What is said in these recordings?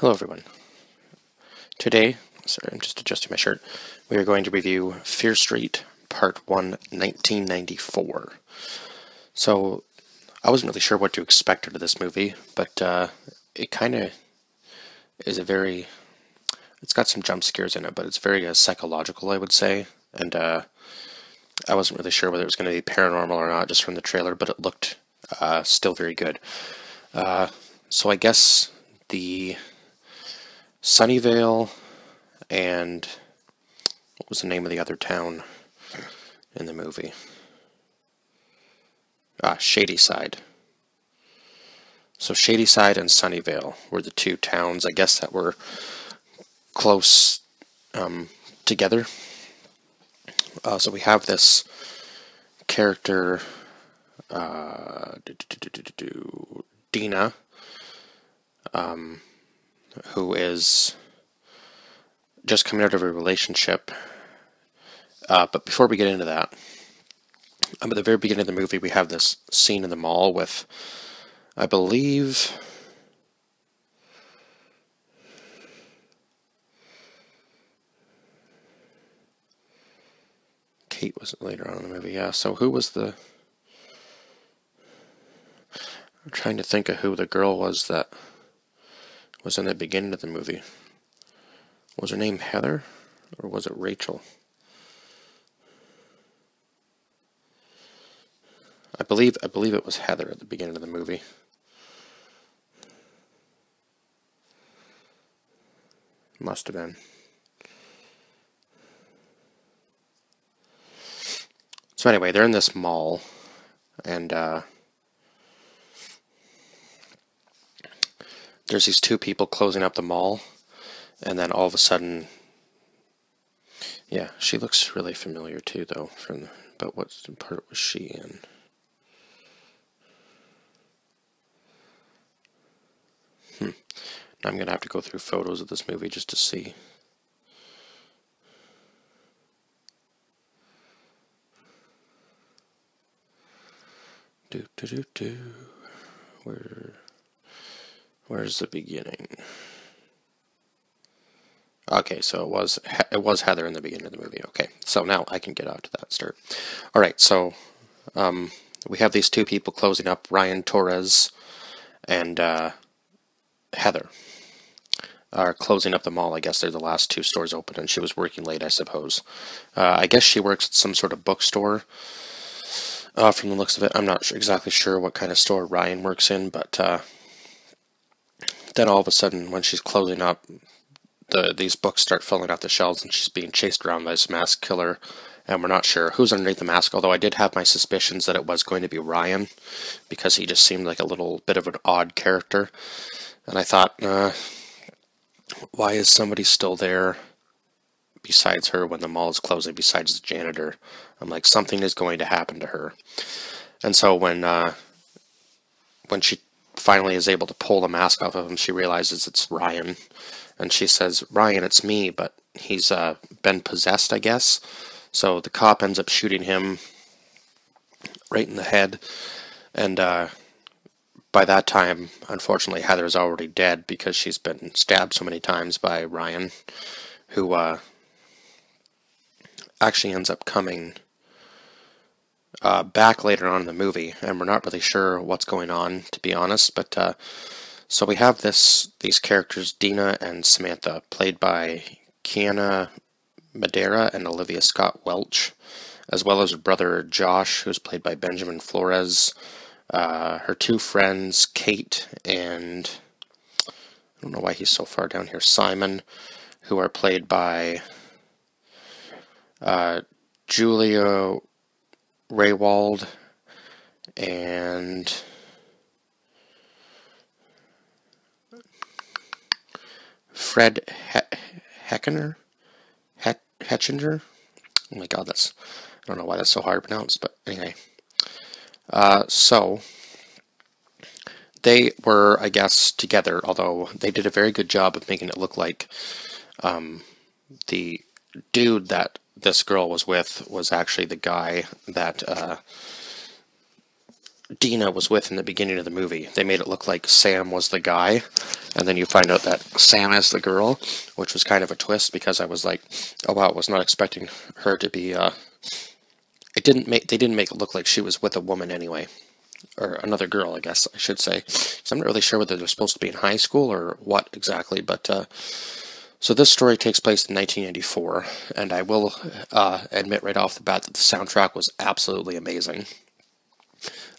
Hello everyone. Today, sorry, I'm just adjusting my shirt, we are going to review Fear Street Part 1, 1994. So, I wasn't really sure what to expect out of this movie, but it kind of is it's got some jump scares in it, but it's very psychological, I would say, and I wasn't really sure whether it was going to be paranormal or not just from the trailer, but it looked still very good. So I guess the Sunnyvale and what was the name of the other town in the movie? Shadyside. So Shadyside and Sunnyvale were the two towns, I guess, that were close together. So we have this character, Dina, who is just coming out of a relationship. But before we get into that, at the very beginning of the movie, we have this scene in the mall with, I believe, Kate was later on in the movie. Yeah, so who was I'm trying to think of who the girl was that was in the beginning of the movie. Was her name Heather, or was it Rachel? I believe it was Heather at the beginning of the movie. Must have been. So anyway, they're in this mall, and there's these two people closing up the mall, and then all of a sudden, yeah, she looks really familiar too, though. But what part was she in? I'm gonna have to go through photos of this movie just to see. Where's the beginning? Okay, so it was Heather in the beginning of the movie. Okay, so now I can get out to that start. All right, so we have these two people closing up, Ryan Torres and Heather are closing up the mall. I guess they're the last two stores open, and she was working late, I suppose. I guess she works at some sort of bookstore. From the looks of it, I'm not exactly sure what kind of store Ryan works in, but then all of a sudden, when she's closing up, these books start falling off the shelves, and she's being chased around by this masked killer, and we're not sure who's underneath the mask, although I did have my suspicions that it was going to be Ryan, because he just seemed like a little bit of an odd character, and I thought, why is somebody still there besides her when the mall is closing, besides the janitor? I'm like, something is going to happen to her. And so when she finally is able to pull the mask off of him, she realizes it's Ryan, and she says, "Ryan, it's me," but he's been possessed, I guess. So the cop ends up shooting him right in the head, and by that time, unfortunately, Heather's already dead because she's been stabbed so many times by Ryan, who actually ends up coming back later on in the movie, and we're not really sure what's going on, to be honest. But so we have these characters, Dina and Samantha, played by Kiana Madeira and Olivia Scott Welch, as well as her brother Josh, who's played by Benjamin Flores. Her two friends, Kate and I don't know why he's so far down here, Simon, who are played by Julia Raywald and Fred Hechinger. Oh my god, I don't know why that's so hard to pronounce, but anyway. So they were, I guess, together, although they did a very good job of making it look like the dude that this girl was with was actually the guy that Dina was with in the beginning of the movie. They made it look like Sam was the guy, and then you find out that Sam is the girl, which was kind of a twist because I was like, oh wow, I was not expecting her to be, they didn't make it look like she was with a woman anyway. Or another girl, I guess I should say. So I'm not really sure whether they're supposed to be in high school or what exactly, but so this story takes place in 1984, and I will admit right off the bat that the soundtrack was absolutely amazing.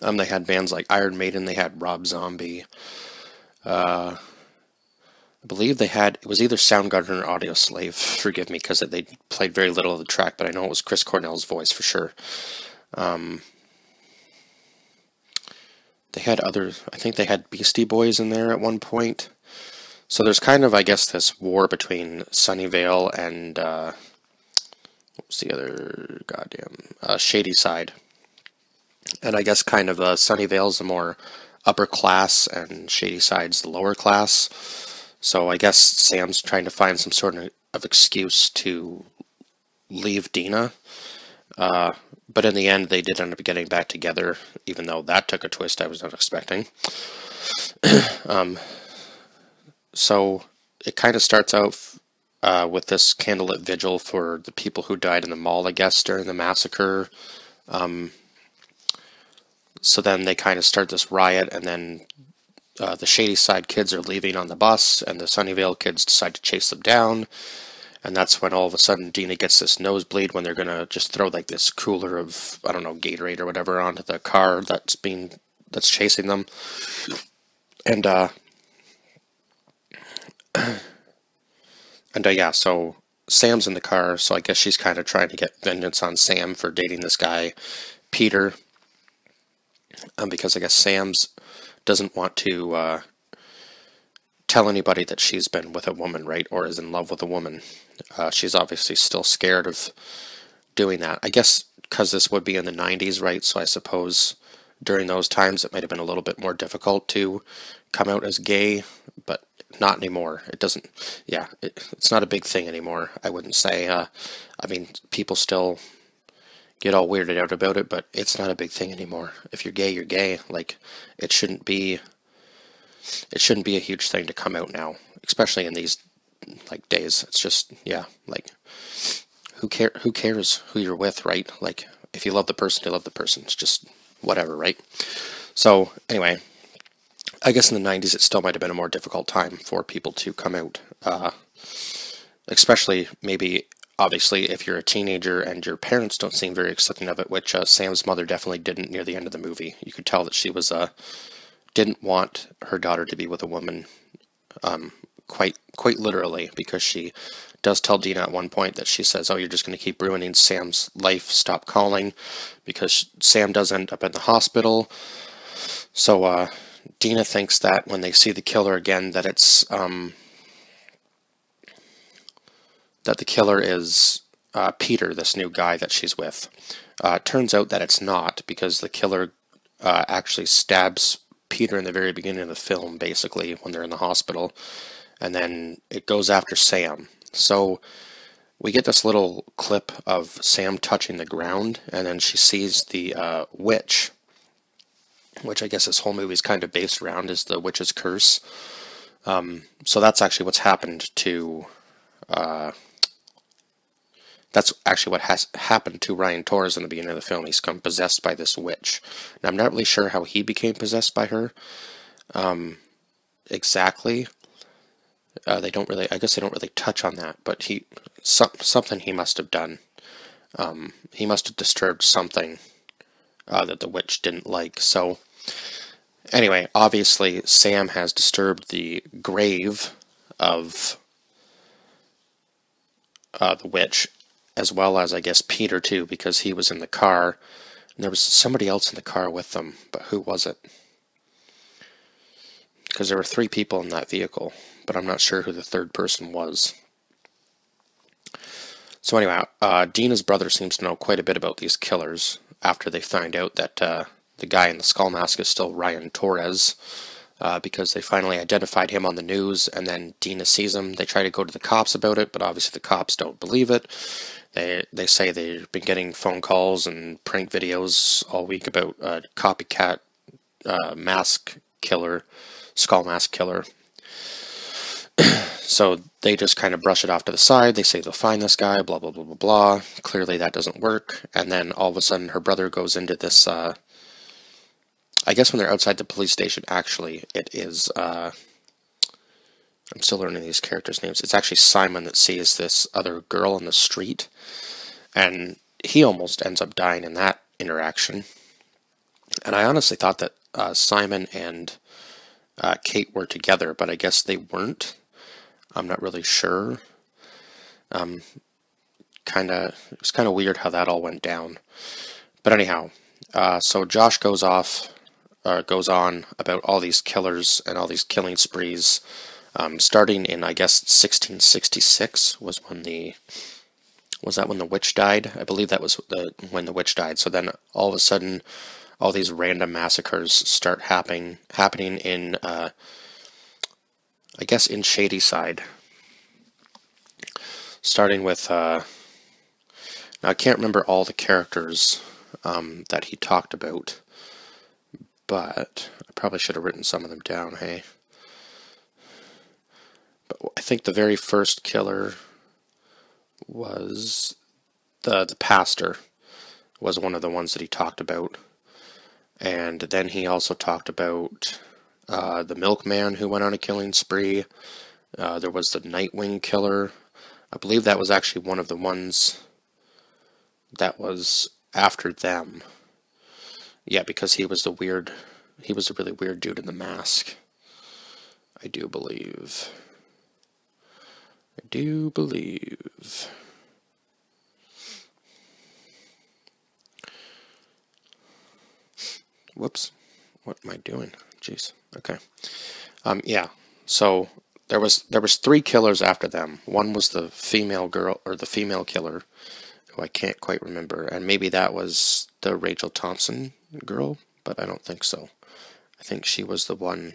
They had bands like Iron Maiden, they had Rob Zombie. I believe they had, it was either Soundgarden or Audio Slave, forgive me, because they played very little of the track, but I know it was Chris Cornell's voice for sure. They had others, I think they had Beastie Boys in there at one point. So there's kind of, I guess, this war between Sunnyvale and, what was the other, Shady Side. And I guess kind of Sunnyvale's the more upper class and Shady Side's the lower class. So I guess Sam's trying to find some sort of excuse to leave Dina. But in the end, they did end up getting back together, even though that took a twist I was not expecting. So it kind of starts out with this candlelit vigil for the people who died in the mall, I guess, during the massacre. So then they kind of start this riot, and then the Shady Side kids are leaving on the bus, and the Sunnyvale kids decide to chase them down. And that's when all of a sudden Dina gets this nosebleed when they're going to just throw like this cooler of, I don't know, Gatorade or whatever onto the car that's chasing them. And, yeah, so Sam's in the car, so I guess she's kind of trying to get vengeance on Sam for dating this guy, Peter. Because I guess Sam's doesn't want to tell anybody that she's been with a woman, right, or is in love with a woman. She's obviously still scared of doing that. I guess because this would be in the 90s, right, so I suppose during those times it might have been a little bit more difficult to come out as gay, but not anymore. It doesn't, yeah, it's not a big thing anymore, I wouldn't say. I mean, people still get all weirded out about it, but it's not a big thing anymore. If you're gay, you're gay. Like, it shouldn't be a huge thing to come out now, especially in these like days. It's just, yeah, like, who cares who you're with, right? Like, if you love the person, you love the person. It's just whatever, right? So anyway, I guess in the 90s it still might have been a more difficult time for people to come out, especially maybe obviously if you're a teenager and your parents don't seem very accepting of it, which Sam's mother definitely didn't near the end of the movie. You could tell that she was didn't want her daughter to be with a woman, quite literally, because she does tell Dina at one point that she says, oh, you're just going to keep ruining Sam's life, stop calling, because Sam does end up in the hospital. So Dina thinks that when they see the killer again, that it's that the killer is Peter, this new guy that she's with. It turns out that it's not, because the killer actually stabs Peter in the very beginning of the film, basically, when they're in the hospital, and then it goes after Sam. So we get this little clip of Sam touching the ground, and then she sees the witch, which I guess this whole movie is kind of based around, is the witch's curse. So that's actually what's happened to... that's actually what has happened to Ryan Torres in the beginning of the film. He's come possessed by this witch. Now, I'm not really sure how he became possessed by her exactly. They don't really, I guess they don't really touch on that, but something he must have done. He must have disturbed something that the witch didn't like. So, anyway, obviously, Sam has disturbed the grave of the witch, as well as, I guess, Peter, too, because he was in the car. And there was somebody else in the car with them, but who was it? Because there were 3 people in that vehicle, but I'm not sure who the third person was. So anyway, Dina's brother seems to know quite a bit about these killers after they find out that the guy in the skull mask is still Ryan Torres, because they finally identified him on the news, and then Dina sees him. They try to go to the cops about it, but obviously the cops don't believe it. They say they've been getting phone calls and prank videos all week about copycat mask killer, skull mask killer. So they just kind of brush it off to the side. They say they'll find this guy, blah, blah, blah, blah, blah. Clearly that doesn't work. And then all of a sudden her brother goes into this, I guess when they're outside the police station, actually, it is, I'm still learning these characters' names. It's actually Simon that sees this other girl on the street. And he almost ends up dying in that interaction. And I honestly thought that Simon and Kate were together, but I guess they weren't. I'm not really sure. It was kind of weird how that all went down. But anyhow, so Josh goes on about all these killers and all these killing sprees, starting in, I guess, 1666 was when the witch died? I believe that was when the witch died. So then all of a sudden, all these random massacres start happening in, I guess, in Shadyside. Starting with, now I can't remember all the characters that he talked about, but I probably should have written some of them down, hey? But I think the very first killer was the pastor, was one of the ones that he talked about. And then he also talked about the milkman who went on a killing spree. There was the Nightwing killer. I believe that was actually one of the ones that was after them. Yeah, because he was a really weird dude in the mask. I do believe. Whoops. What am I doing? Jeez. Okay. Yeah. So there was 3 killers after them. One was the female girl, or the female killer, who I can't quite remember, and maybe that was the Rachel Thompson girl, but I don't think so. I think she was the one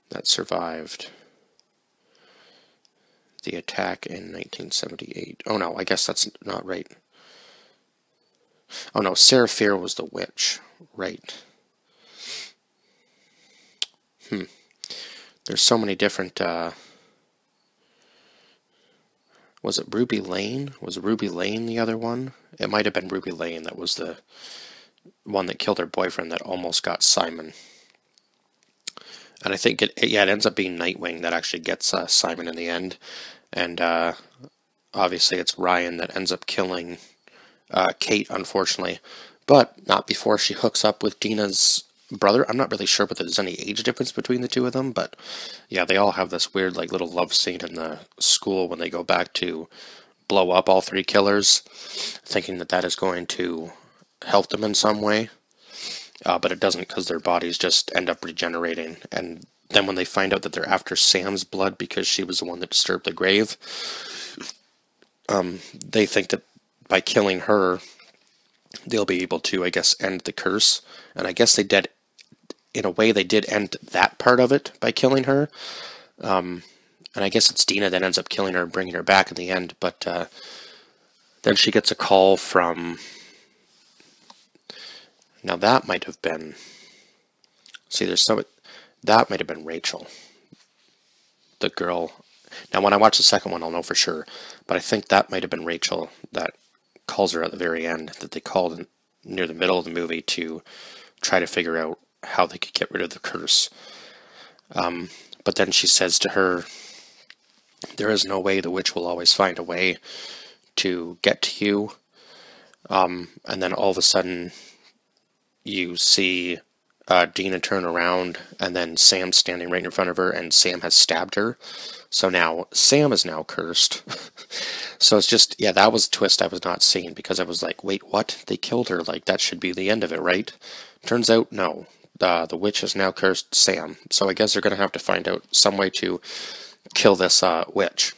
that survived the attack in 1978. Oh no, I guess that's not right. Oh no, Sarah Fear was the witch. Right. There's so many different, was it Ruby Lane? Was Ruby Lane the other one? It might have been Ruby Lane that was the one that killed her boyfriend that almost got Simon. And I think it ends up being Nightwing that actually gets Simon in the end. And obviously it's Ryan that ends up killing Kate, unfortunately. But not before she hooks up with Dina's brother. I'm not really sure whether there's any age difference between the two of them, but yeah, they all have this weird like little love scene in the school when they go back to blow up all 3 killers, thinking that is going to help them in some way, but it doesn't, because their bodies just end up regenerating. And then when they find out that they're after Sam's blood because she was the one that disturbed the grave, they think that by killing her they'll be able to, I guess, end the curse. And I guess they did, in a way, they did end that part of it by killing her. And I guess it's Dina that ends up killing her and bringing her back in the end. But then she gets a call from... Now that might have been... See, that might have been Rachel. The girl... Now, when I watch the second one, I'll know for sure. But I think that might have been Rachel that calls her at the very end, that they called near the middle of the movie to try to figure out how they could get rid of the curse. But then she says to her, there is no way, the witch will always find a way to get to you. And then all of a sudden you see Dina turn around, and then Sam standing right in front of her, and Sam has stabbed her. So now Sam is now cursed. So it's just, yeah, that was a twist I was not seeing, because I was like, wait, what? They killed her. Like, that should be the end of it, right? Turns out, no. The witch has now cursed Sam. So I guess they're going to have to find out some way to kill this witch.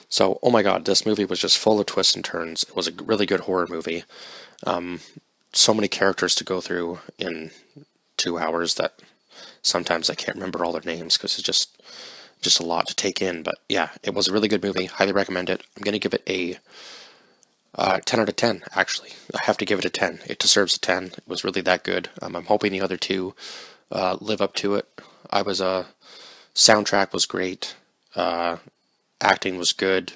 So, oh my god, this movie was just full of twists and turns. It was a really good horror movie. So many characters to go through in 2 hours that sometimes I can't remember all their names, because it's just a lot to take in. But yeah, it was a really good movie. Highly recommend it. I'm going to give it a 10 out of 10, actually. I have to give it a 10. It deserves a 10. It was really that good. I'm hoping the other two live up to it. Soundtrack was great. Acting was good.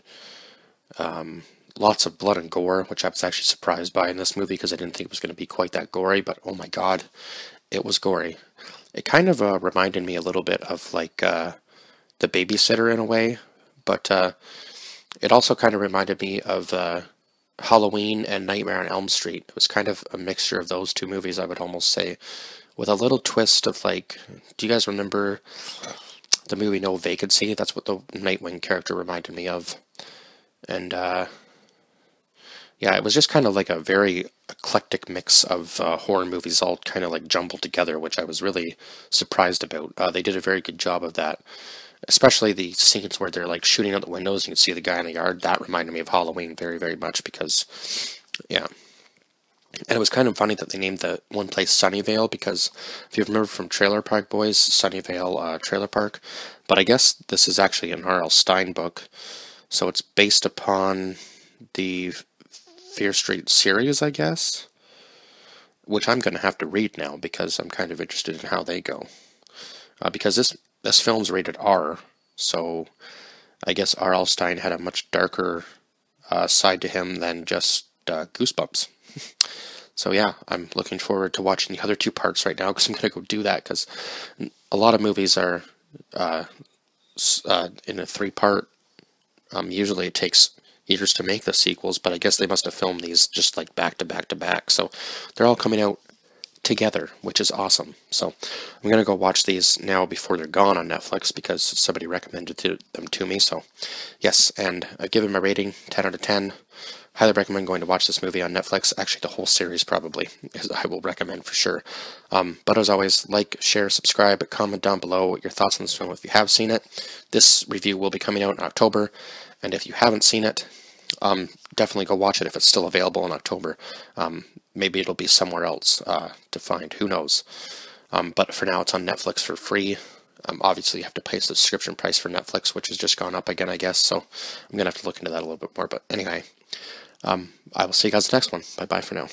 Lots of blood and gore, which I was actually surprised by in this movie because I didn't think it was going to be quite that gory, but oh my god, it was gory. It kind of reminded me a little bit of like The Babysitter in a way, but it also kind of reminded me of Halloween and Nightmare on Elm Street. It was kind of a mixture of those two movies, I would almost say, with a little twist of like, do you guys remember the movie No Vacancy? That's what the Nightwing character reminded me of. And yeah, it was just kind of like a very eclectic mix of horror movies all kind of like jumbled together, which I was really surprised about. They did a very good job of that, especially the scenes where they're like shooting out the windows and you can see the guy in the yard. That reminded me of Halloween very, very much because, yeah. And it was kind of funny that they named the one place Sunnyvale because if you remember from Trailer Park Boys, Sunnyvale Trailer Park. But I guess this is actually an R.L. Stine book, so it's based upon the Fear Street series, I guess, which I'm going to have to read now because I'm kind of interested in how they go. Because this film's rated R, so I guess R.L. Stine had a much darker side to him than just Goosebumps. So yeah, I'm looking forward to watching the other two parts right now because I'm going to go do that because a lot of movies are in a three-part. Usually it takes years to make the sequels, but I guess they must have filmed these just like back to back to back. So they're all coming out together, which is awesome. So I'm going to go watch these now before they're gone on Netflix because somebody recommended them to me. So yes, and I give it my rating, 10 out of 10. Highly recommend going to watch this movie on Netflix. Actually, the whole series probably, I will recommend for sure. But as always, like, share, subscribe, comment down below your thoughts on this film if you have seen it. This review will be coming out in October, and if you haven't seen it, definitely go watch it if it's still available in October. Maybe it'll be somewhere else to find. Who knows? But for now, it's on Netflix for free. Obviously, you have to pay the subscription price for Netflix, which has just gone up again, I guess. So I'm going to have to look into that a little bit more. But anyway, I will see you guys next one. Bye-bye for now.